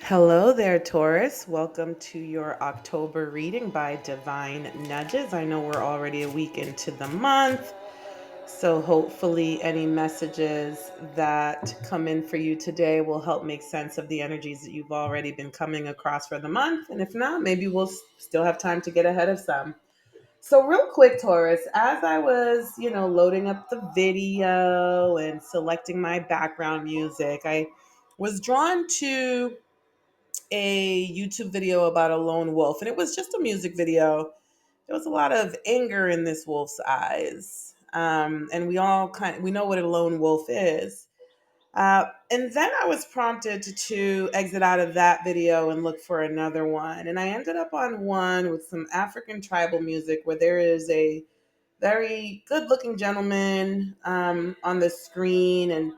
Hello there, Taurus. Welcome to your October reading by Divine Nudges. I know we're already a week into the month, so hopefully any messages that come in for you today will help make sense of the energies that you've already been coming across for the month. And if not, maybe we'll still have time to get ahead of some. So real quick, Taurus, as I was, loading up the video and selecting my background music, I was drawn to a YouTube video about a lone wolf, and it was just a music video. There was a lot of anger in this wolf's eyes, and we know what a lone wolf is. And then I was prompted to exit out of that video and look for another one, and I ended up on one with some African tribal music where there is a very good-looking gentleman on the screen, and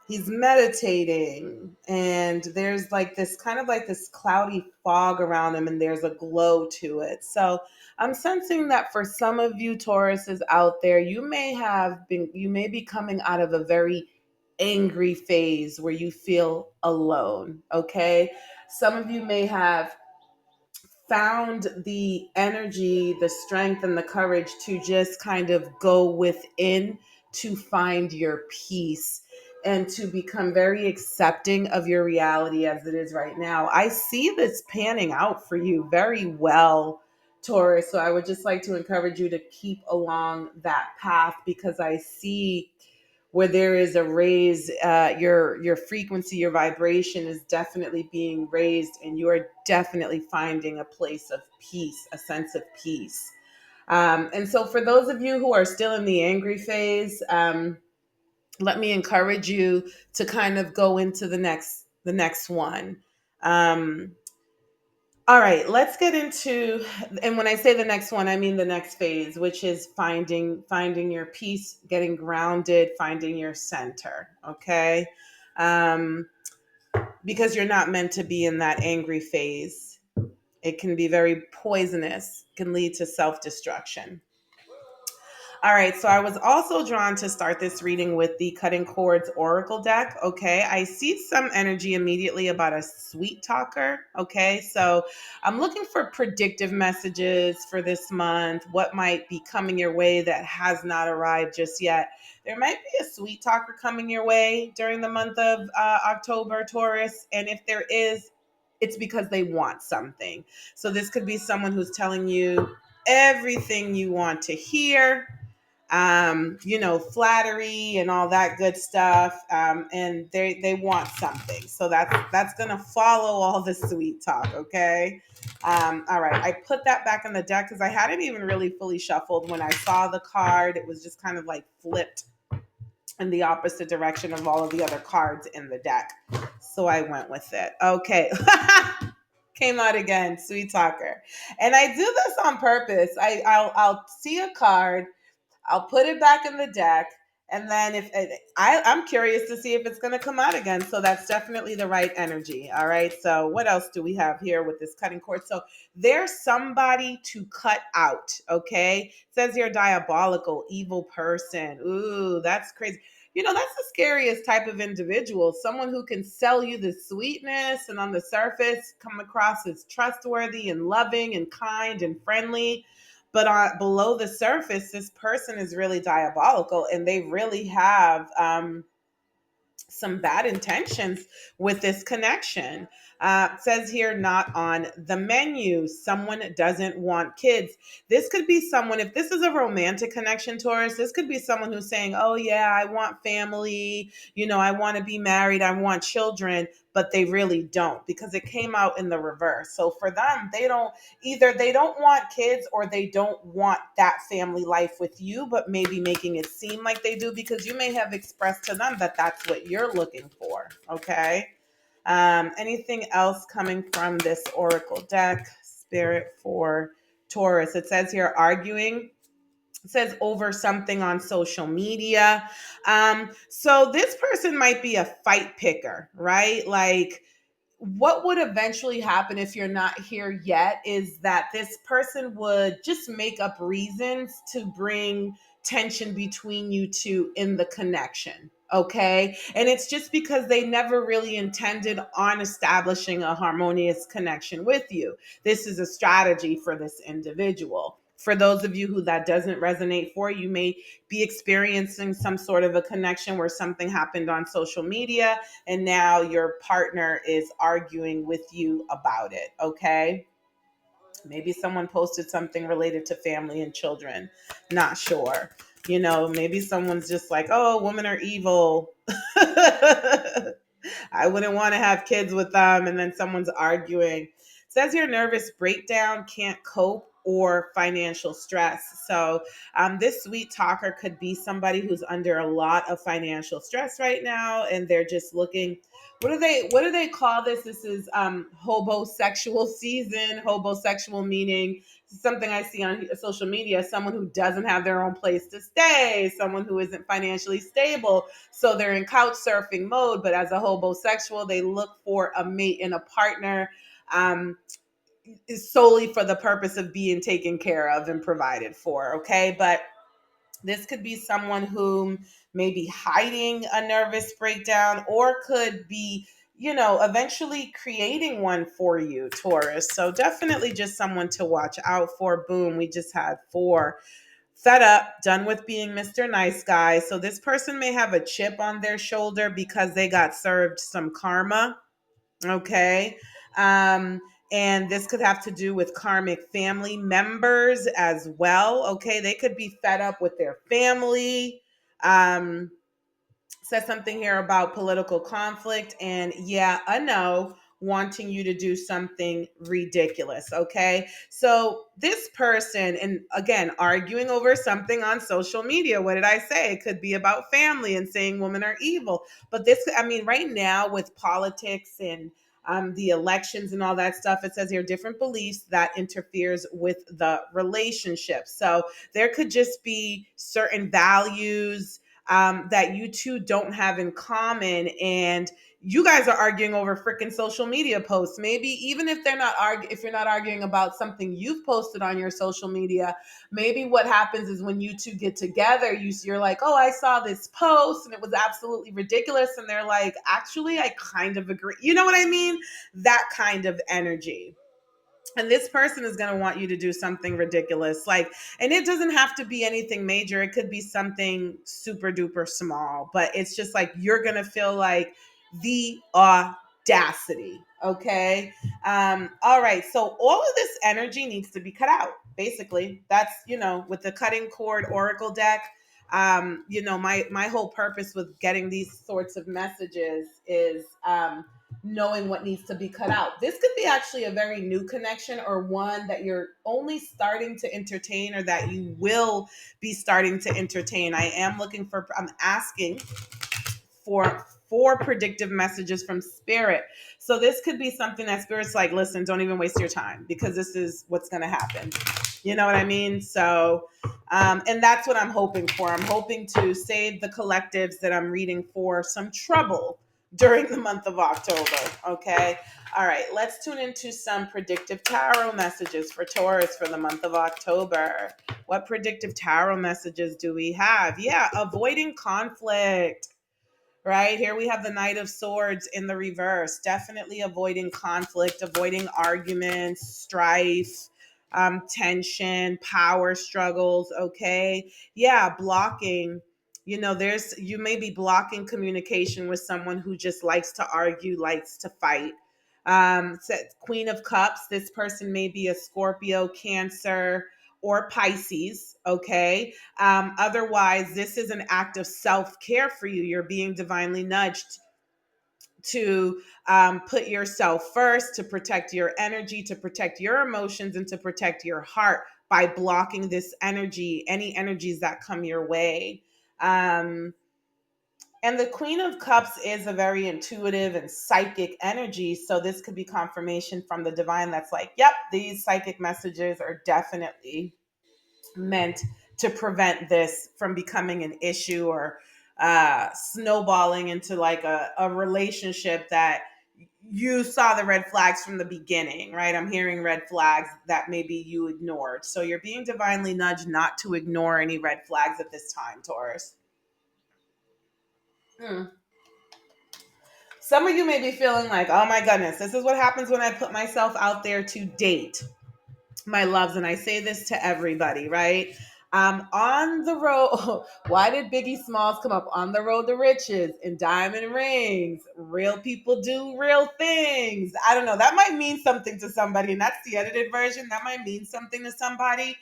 he's meditating, and there's like this kind of like this cloudy fog around him, and there's a glow to it. So I'm sensing that for some of you Tauruses out there, you may be coming out of a very angry phase where you feel alone. Okay, some of you may have found the energy, the strength, and the courage to just kind of go within to find your peace and to become very accepting of your reality as it is right now. I see this panning out for you very well, Taurus. So I would just like to encourage you to keep along that path, because I see where there is a raise, your frequency, your vibration is definitely being raised, and you are definitely finding a place of peace, a sense of peace. And so for those of you who are still in the angry phase, let me encourage you to kind of go into the next one. Um, all right, let's get into, and when I say the next one, I mean the next phase, which is finding your peace, getting grounded, finding your center. Okay, um, because you're not meant to be in that angry phase. It can be very poisonous, can lead to self destruction. All right, so I was also drawn to start this reading with the Cutting Chords Oracle deck. Okay, I see some energy immediately about a sweet talker. Okay, so I'm looking for predictive messages for this month. What might be coming your way that has not arrived just yet? There might be a sweet talker coming your way during the month of October, Taurus. And if there is, it's because they want something. So this could be someone who's telling you everything you want to hear, flattery and all that good stuff. And they want something. So that's gonna follow all the sweet talk, okay? All right, I put that back in the deck because I hadn't even really fully shuffled. When I saw the card, it was just kind of like flipped in the opposite direction of all of the other cards in the deck. So I went with it. Okay. Came out again, sweet talker. And I do this on purpose. I'll see a card, I'll put it back in the deck, and then if I'm curious to see if it's going to come out again. So that's definitely the right energy. All right. So what else do we have here with this cutting cord? So there's somebody to cut out. Okay. It says here diabolical, evil person. Ooh, that's crazy. That's the scariest type of individual. Someone who can sell you the sweetness and on the surface come across as trustworthy and loving and kind and friendly, but below the surface, this person is really diabolical, and they really have some bad intentions with this connection. It says here, not on the menu. Someone doesn't want kids. This could be someone, if this is a romantic connection, Taurus, this could be someone who's saying, oh, yeah, I want family. I want to be married. I want children, but they really don't, because it came out in the reverse. So for them, they don't want kids, or they don't want that family life with you, but maybe making it seem like they do, because you may have expressed to them that that's what you're looking for. Okay. Anything else coming from this oracle deck, Spirit, for Taurus? It says here, arguing. It says over something on social media. So this person might be a fight picker, right? Like, what would eventually happen if you're not here yet is that this person would just make up reasons to bring tension between you two in the connection. Okay. And it's just because they never really intended on establishing a harmonious connection with you. This is a strategy for this individual. For those of you who that doesn't resonate for, you may be experiencing some sort of a connection where something happened on social media and now your partner is arguing with you about it. Okay. Maybe someone posted something related to family and children. Not sure. Maybe someone's just like, oh, women are evil. I wouldn't want to have kids with them. And then someone's arguing. It says your nervous breakdown, can't cope, or financial stress. So this sweet talker could be somebody who's under a lot of financial stress right now, and they're just looking. What do they call this? This is hobosexual season. Hobosexual meaning something I see on social media, someone who doesn't have their own place to stay, someone who isn't financially stable. So they're in couch surfing mode, but as a hobosexual, they look for a mate and a partner um, solely for the purpose of being taken care of and provided for. Okay. But this could be someone who may be hiding a nervous breakdown or could be, eventually creating one for you, Taurus. So definitely just someone to watch out for. Boom. We just had four. Fed up, done with being Mr. Nice Guy. So this person may have a chip on their shoulder because they got served some karma. Okay. Um, and this could have to do with karmic family members as well. Okay. They could be fed up with their family. Um, Says something here about political conflict and yeah, a no, wanting you to do something ridiculous. Okay. So this person, and again, arguing over something on social media. What did I say? It could be about family and saying women are evil. But this, I mean, right now with politics and the elections and all that stuff, it says here different beliefs that interferes with the relationship. So there could just be certain values that you two don't have in common, and you guys are arguing over freaking social media posts. Maybe even if if you're not arguing about something you've posted on your social media, maybe what happens is when you two get together, you're like, oh, I saw this post and it was absolutely ridiculous, and they're like, actually, I kind of agree. You know what I mean? That kind of energy. And this person is going to want you to do something ridiculous, like, and it doesn't have to be anything major. It could be something super duper small, but it's just like you're going to feel like the audacity. Okay. All right. So all of this energy needs to be cut out. Basically, that's, with the cutting cord oracle deck. My whole purpose with getting these sorts of messages is knowing what needs to be cut out. This could be actually a very new connection, or one that you're only starting to entertain, or that you will be starting to entertain. I'm asking for four predictive messages from spirit. So this could be something that spirit's like, listen, don't even waste your time because this is what's going to happen. You know what I mean? So, and that's what I'm hoping for. I'm hoping to save the collectives that I'm reading for some trouble during the month of October. Okay. All right. Let's tune into some predictive tarot messages for Taurus for the month of October. What predictive tarot messages do we have? Yeah. Avoiding conflict. Right here we have the Knight of Swords in the reverse. Definitely avoiding conflict, avoiding arguments, strife, tension, power struggles. Okay. Yeah. Blocking. You may be blocking communication with someone who just likes to argue, likes to fight. Queen of Cups. This person may be a Scorpio, Cancer, or Pisces. Okay. Otherwise, this is an act of self care for you. You're being divinely nudged to put yourself first, to protect your energy, to protect your emotions, and to protect your heart by blocking this energy, any energies that come your way. Um, and the Queen of Cups is a very intuitive and psychic energy. So this could be confirmation from the divine that's like, yep, these psychic messages are definitely meant to prevent this from becoming an issue or snowballing into like a relationship that you saw the red flags from the beginning, right? I'm hearing red flags that maybe you ignored. So you're being divinely nudged not to ignore any red flags at this time, Taurus. Hmm. Some of you may be feeling like, oh my goodness, this is what happens when I put myself out there to date, my loves. And I say this to everybody, right? On the road, why did Biggie Smalls come up? On the road to riches and diamond rings. Real people do real things. I don't know. That might mean something to somebody, and that's the edited version. That might mean something to somebody.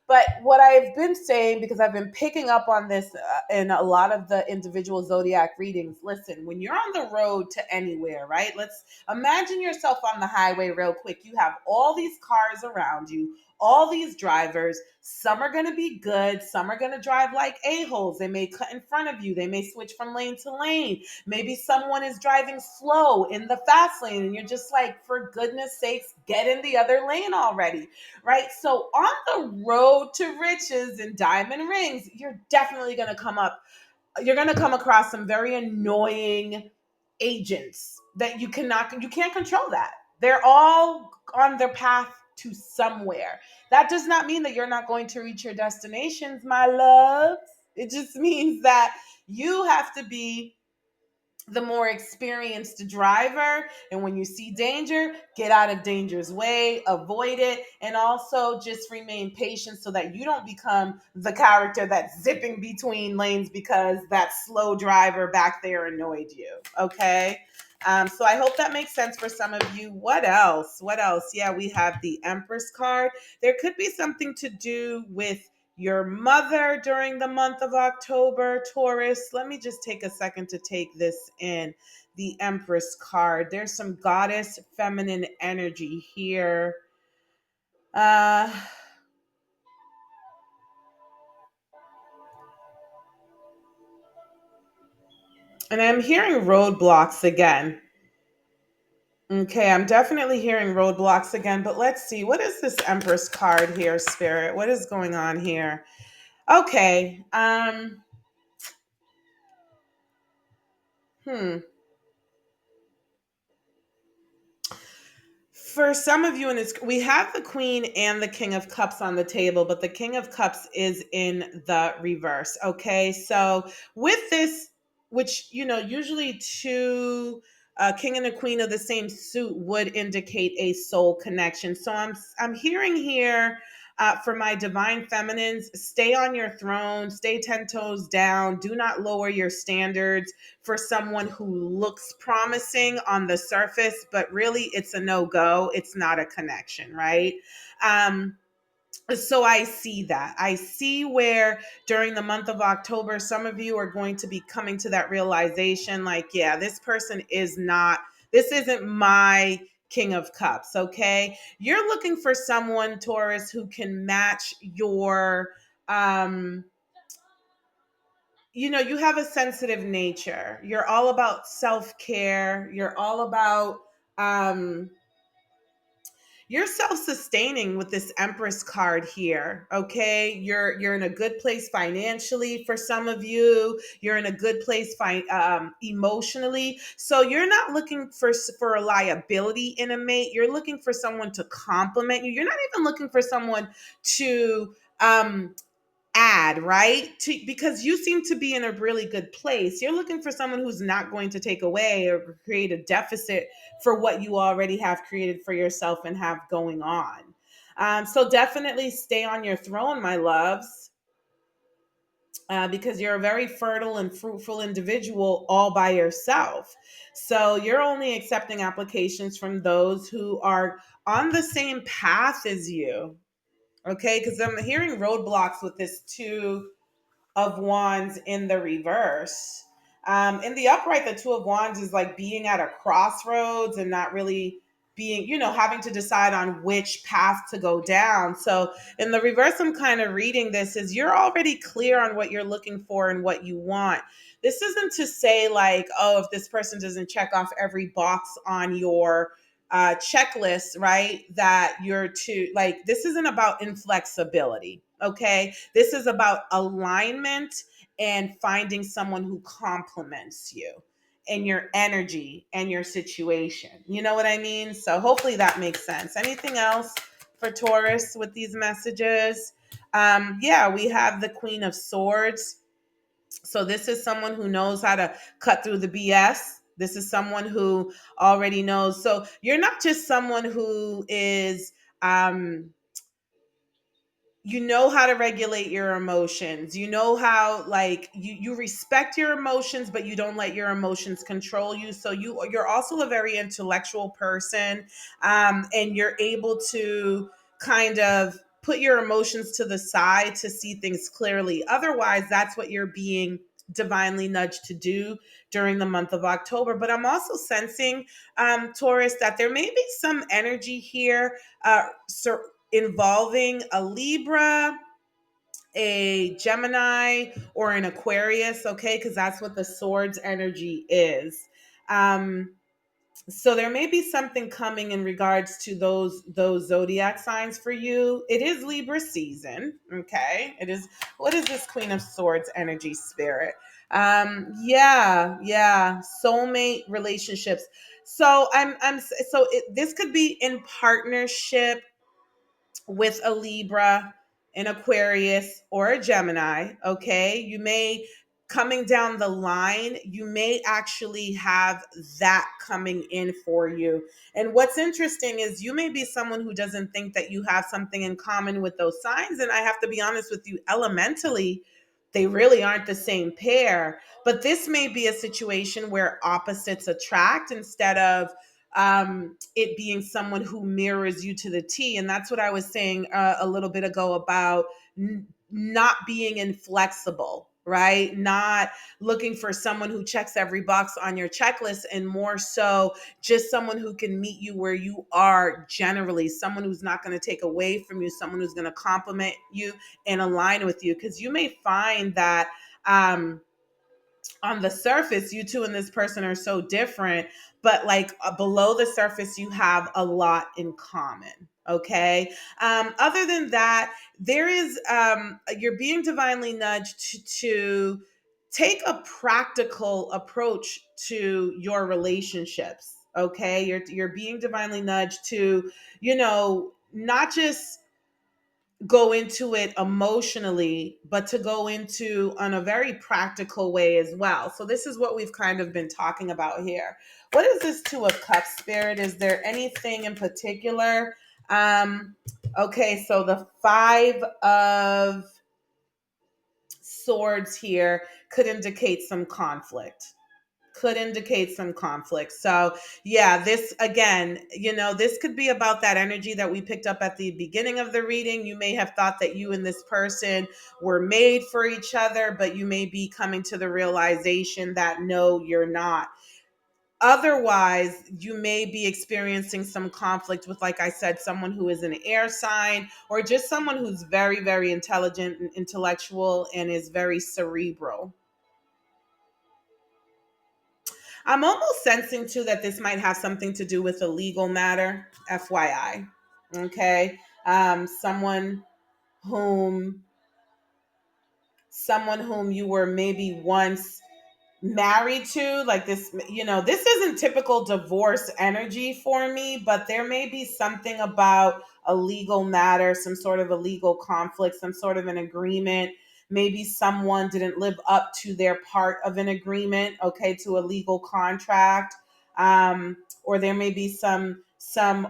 But what I've been saying, because I've been picking up on this in a lot of the individual zodiac readings, listen, when you're on the road to anywhere, right? Let's imagine yourself on the highway real quick. You have all these cars around you, all these drivers. Some are going to be good. Some are going to drive like a-holes. They may cut in front of you. They may switch from lane to lane. Maybe someone is driving slow in the fast lane, and you're just like, for goodness sakes, get in the other lane already, right? So on the road to riches and diamond rings, you're going to come across some very annoying agents that you can't control that. They're all on their path to somewhere. That does not mean that you're not going to reach your destinations, my loves. It just means that you have to be the more experienced driver, and when you see danger, get out of danger's way, avoid it, and also just remain patient so that you don't become the character that's zipping between lanes because that slow driver back there annoyed you. Okay. So I hope that makes sense for some of you. What else? Yeah, we have the Empress card. There could be something to do with your mother during the month of October, Taurus. Let me just take a second to take this in. The Empress card. There's some goddess feminine energy here. Uh, and I'm hearing roadblocks again. Okay, I'm definitely hearing roadblocks again, but let's see. What is this Empress card here, Spirit? What is going on here? Okay. Hmm. For some of you in this, we have the Queen and the King of Cups on the table, but the King of Cups is in the reverse. Okay, so with this, which usually two King and a Queen of the same suit would indicate a soul connection. So I'm hearing here. For my divine feminines, stay on your throne, stay 10 toes down, do not lower your standards for someone who looks promising on the surface, but really it's a no go. It's not a connection, right? Um, so I see that. I see where during the month of October, some of you are going to be coming to that realization like, yeah, this isn't my King of Cups, okay? You're looking for someone, Taurus, who can match your um you have a sensitive nature. You're all about self-care. Um you're self-sustaining with this Empress card here. Okay, you're in a good place financially. For some of you, you're in a good place emotionally. So you're not looking for a liability in a mate. You're looking for someone to complement you. You're not even looking for someone to add, right? Because you seem to be in a really good place. You're looking for someone who's not going to take away or create a deficit for what you already have created for yourself and have going on. So definitely stay on your throne, my loves, because you're a very fertile and fruitful individual all by yourself. So you're only accepting applications from those who are on the same path as you. Okay, because I'm hearing roadblocks with this too of Wands in the reverse. In the upright, the Two of Wands is like being at a crossroads and not really being, having to decide on which path to go down. So in the reverse, I'm kind of reading this as you're already clear on what you're looking for and what you want. This isn't to say like, oh, if this person doesn't check off every box on your checklist, right? That you're to like, this isn't about inflexibility. Okay. This is about alignment and finding someone who complements you. in your energy and your situation. You know what I mean? So hopefully that makes sense. Anything else for Taurus with these messages? Yeah, we have the Queen of Swords. So this is someone who knows how to cut through the BS. This is someone who already knows. So you're not just someone who is you know how to regulate your emotions. You know how, like, you respect your emotions, but you don't let your emotions control you. So you're also a very intellectual person, and you're able to kind of put your emotions to the side to see things clearly. Otherwise, that's what you're being divinely nudged to do during the month of October. But I'm also sensing, Taurus, that there may be some energy here, involving a Libra, a Gemini, or an Aquarius, okay? Because that's what the swords energy is. Um, so there may be something coming in regards to those zodiac signs for you. It is Libra season, okay? It is. What is this Queen of Swords energy, spirit? Yeah, soulmate relationships. So this could be in partnership with a Libra, an Aquarius, or a Gemini, okay? You may, coming down the line, you may actually have that coming in for you. And what's interesting is you may be someone who doesn't think that you have something in common with those signs. And I have to be honest with you, elementally, they really aren't the same pair. But this may be a situation where opposites attract instead of it being someone who mirrors you to the T. And that's what I was saying a little bit ago about not being inflexible, right? Not looking for someone who checks every box on your checklist, and more so just someone who can meet you where you are generally, someone who's not going to take away from you, someone who's going to complement you and align with you. Because you may find that. On the surface, you two and this person are so different, but like below the surface, you have a lot in common. Okay. Other than that, there is, you're being divinely nudged to take a practical approach to your relationships. Okay. You're being divinely nudged to, not just go into it emotionally, but to go into on a very practical way as well. So this is what we've kind of been talking about here. What is this Two of Cups, spirit? Is there anything in particular? Okay, so the Five of Swords here could indicate some conflict. So, yeah, this again, this could be about that energy that we picked up at the beginning of the reading. You may have thought that you and this person were made for each other, but you may be coming to the realization that no, you're not. Otherwise, you may be experiencing some conflict with, like I said, someone who is an air sign, or just someone who's very, very intelligent and intellectual and is very cerebral. I'm almost sensing too that this might have something to do with a legal matter, FYI. Okay. Whom someone whom you were maybe once married to, like this, this isn't typical divorce energy for me, but there may be something about a legal matter, some sort of a legal conflict, some sort of an agreement. Maybe someone didn't live up to their part of an agreement, okay, to a legal contract. Or there may be some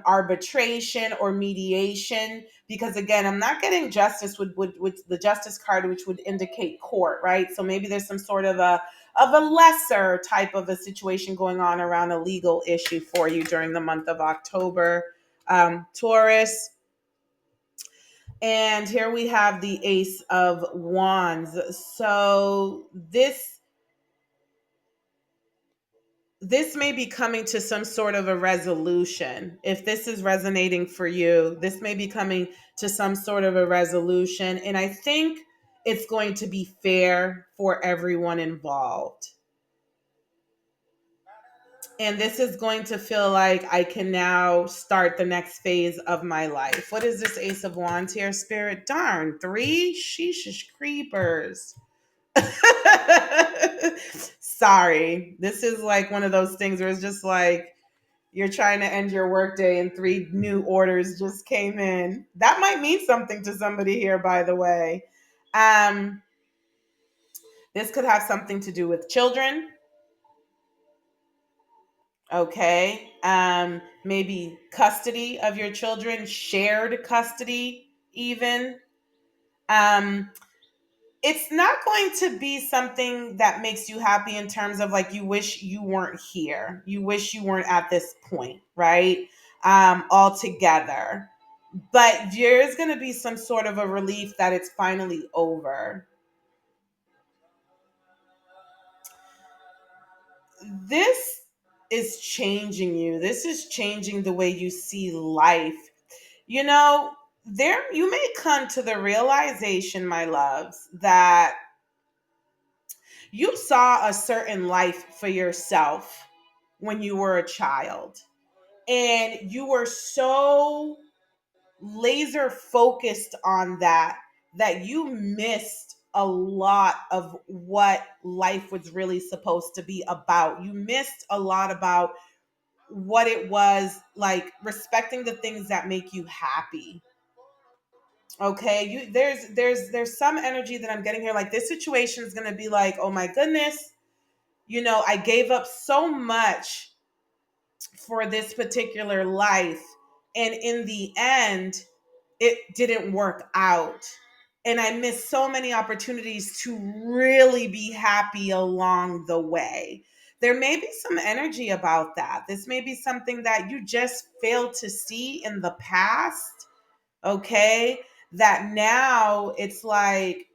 arbitration or mediation, because again, I'm not getting justice with the justice card, which would indicate court, right? So maybe there's some sort of a lesser type of a situation going on around a legal issue for you during the month of October, Taurus. And here we have the Ace of Wands. So this may be coming to some sort of a resolution. If this is resonating for you, this may be coming to some sort of a resolution. And I think it's going to be fair for everyone involved. And this is going to feel like I can now start the next phase of my life. What is this Ace of Wands here, spirit? Darn, three sheesh creepers. Sorry. This is like one of those things where it's just like you're trying to end your workday and three new orders just came in. That might mean something to somebody here, by the way. Um, this could have something to do with children. Okay. Maybe custody of your children, shared custody, even. Um, it's not going to be something that makes you happy in terms of like you wish you weren't here. You wish you weren't at this point, right? Altogether. But there's going to be some sort of a relief that it's finally over. This is changing you. This is changing the way you see life. You know, there you may come to the realization, my loves, that you saw a certain life for yourself when you were a child. And you were so laser focused on that you missed a lot of what life was really supposed to be about. You missed a lot about what it was like respecting the things that make you happy. Okay, there's some energy that I'm getting here, like this situation is going to be like, oh my goodness, I gave up so much for this particular life, and in the end it didn't work out, and I missed so many opportunities to really be happy along the way. There may be some energy about that. This may be something that you just failed to see in the past. Okay, that now it's like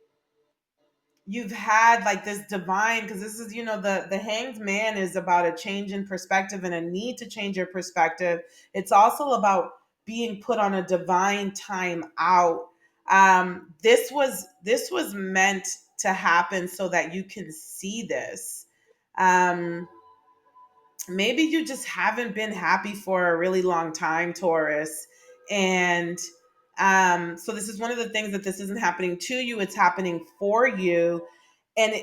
you've had like this divine, because this is, the hanged man is about a change in perspective and a need to change your perspective. It's also about being put on a divine time out. This was meant to happen so that you can see this. um Maybe you just haven't been happy for a really long time, Taurus. And so this is one of the things that this isn't happening to you, it's happening for you. And,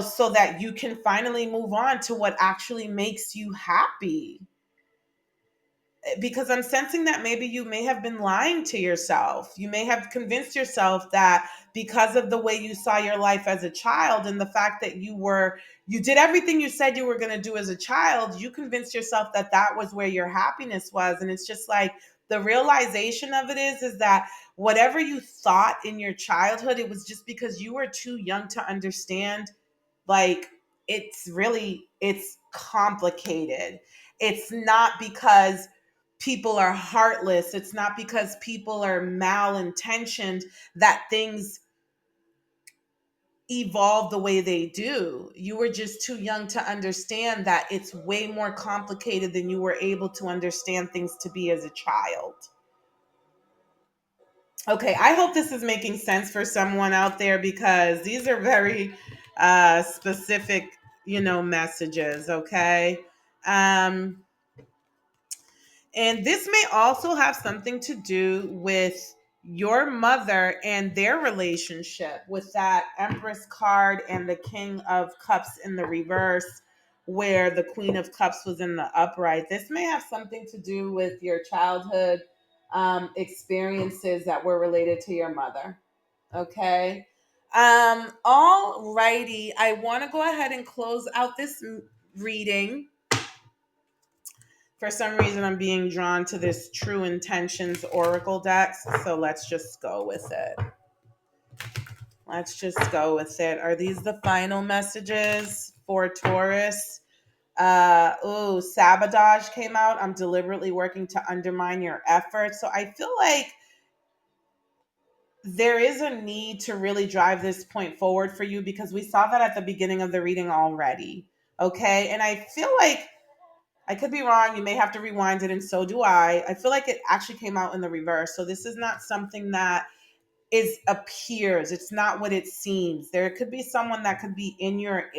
so that you can finally move on to what actually makes you happy, because I'm sensing that maybe you may have been lying to yourself. You may have convinced yourself that because of the way you saw your life as a child and the fact that you did everything you said you were going to do as a child, you convinced yourself that that was where your happiness was. And it's just like the realization of it is that whatever you thought in your childhood, it was just because you were too young to understand. Like, it's complicated. It's not because people are heartless, it's not because people are malintentioned that things evolve the way they do. You were just too young to understand that it's way more complicated than you were able to understand things to be as a child. Okay, I hope this is making sense for someone out there, because these are very specific, messages. Okay. um And this may also have something to do with your mother and their relationship, with that Empress card and the King of Cups in the reverse, where the Queen of Cups was in the upright. This may have something to do with your childhood experiences that were related to your mother. Okay. All righty. I want to go ahead and close out this reading. For some reason, I'm being drawn to this True Intentions Oracle deck. So let's just go with it. Let's just go with it. Are these the final messages for Taurus? Sabotage came out. I'm deliberately working to undermine your efforts. So I feel like there is a need to really drive this point forward for you, because we saw that at the beginning of the reading already. Okay. And I feel like I could be wrong. You may have to rewind it, and so do I. I feel like it actually came out in the reverse. So this is not something that is appears. It's not what it seems. There could be someone that could be in your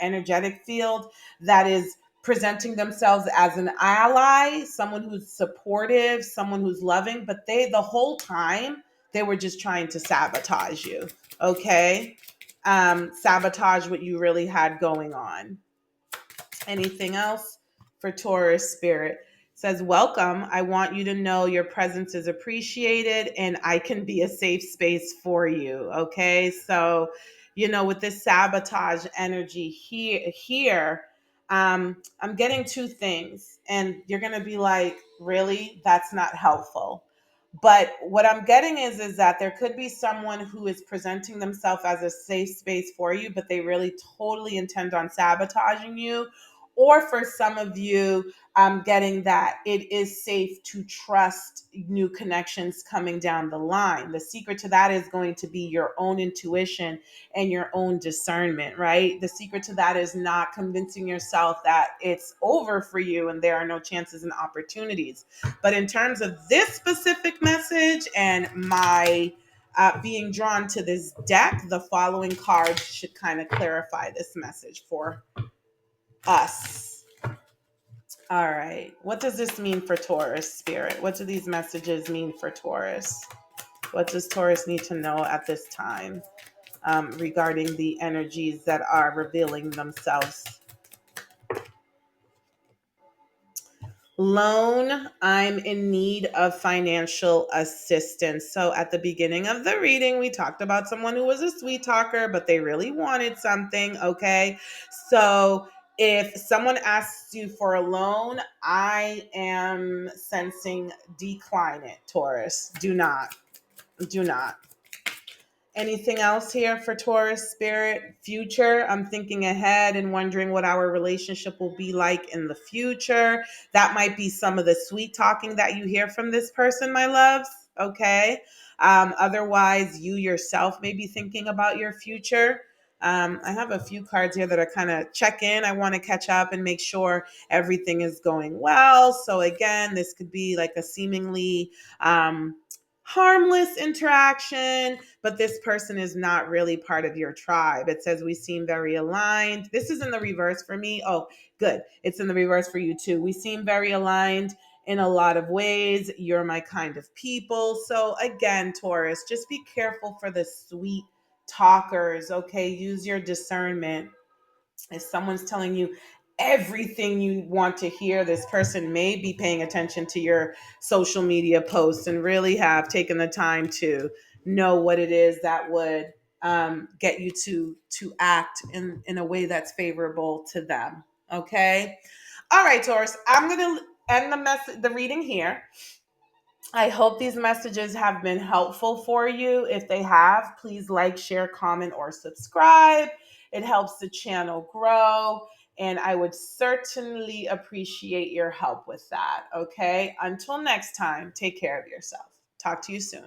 energetic field that is presenting themselves as an ally, someone who's supportive, someone who's loving, but the whole time they were just trying to sabotage you. Okay? sabotage what you really had going on. Anything else for Taurus spirit? Says, welcome. I want you to know your presence is appreciated and I can be a safe space for you. Okay. So, with this sabotage energy here, I'm getting two things, and you're going to be like, really? That's not helpful. But what I'm getting is that there could be someone who is presenting themselves as a safe space for you, but they really totally intend on sabotaging you. Or for some of you, I'm getting that it is safe to trust new connections coming down the line. The secret to that is going to be your own intuition and your own discernment, right? The secret to that is not convincing yourself that it's over for you and there are no chances and opportunities. But in terms of this specific message and my being drawn to this deck, the following cards should kind of clarify this message for us. All right. What does this mean for Taurus spirit? What do these messages mean for Taurus? What does Taurus need to know at this time regarding the energies that are revealing themselves? Loan, I'm in need of financial assistance. So at the beginning of the reading, we talked about someone who was a sweet talker, but they really wanted something. Okay. So if someone asks you for a loan, I am sensing decline it, Taurus. Do not. Do not. Anything else here for Taurus spirit? Future, I'm thinking ahead and wondering what our relationship will be like in the future. That might be some of the sweet talking that you hear from this person, my loves. Okay. Otherwise, you yourself may be thinking about your future. I have a few cards here that are kind of check in. I want to catch up and make sure everything is going well. So, again, this could be like a seemingly harmless interaction, but this person is not really part of your tribe. It says we seem very aligned. This is in the reverse for me. Oh, good. It's in the reverse for you too. We seem very aligned in a lot of ways. You're my kind of people. So again, Taurus, just be careful for the sweet talkers. Okay. Use your discernment. If someone's telling you everything you want to hear, this person may be paying attention to your social media posts and really have taken the time to know what it is that would get you to act in a way that's favorable to them. Okay. All right, Taurus. I'm gonna end the reading here. I hope these messages have been helpful for you. If they have, please like, share, comment, or subscribe. It helps the channel grow, and I would certainly appreciate your help with that. Okay. Until next time, take care of yourself. Talk to you soon.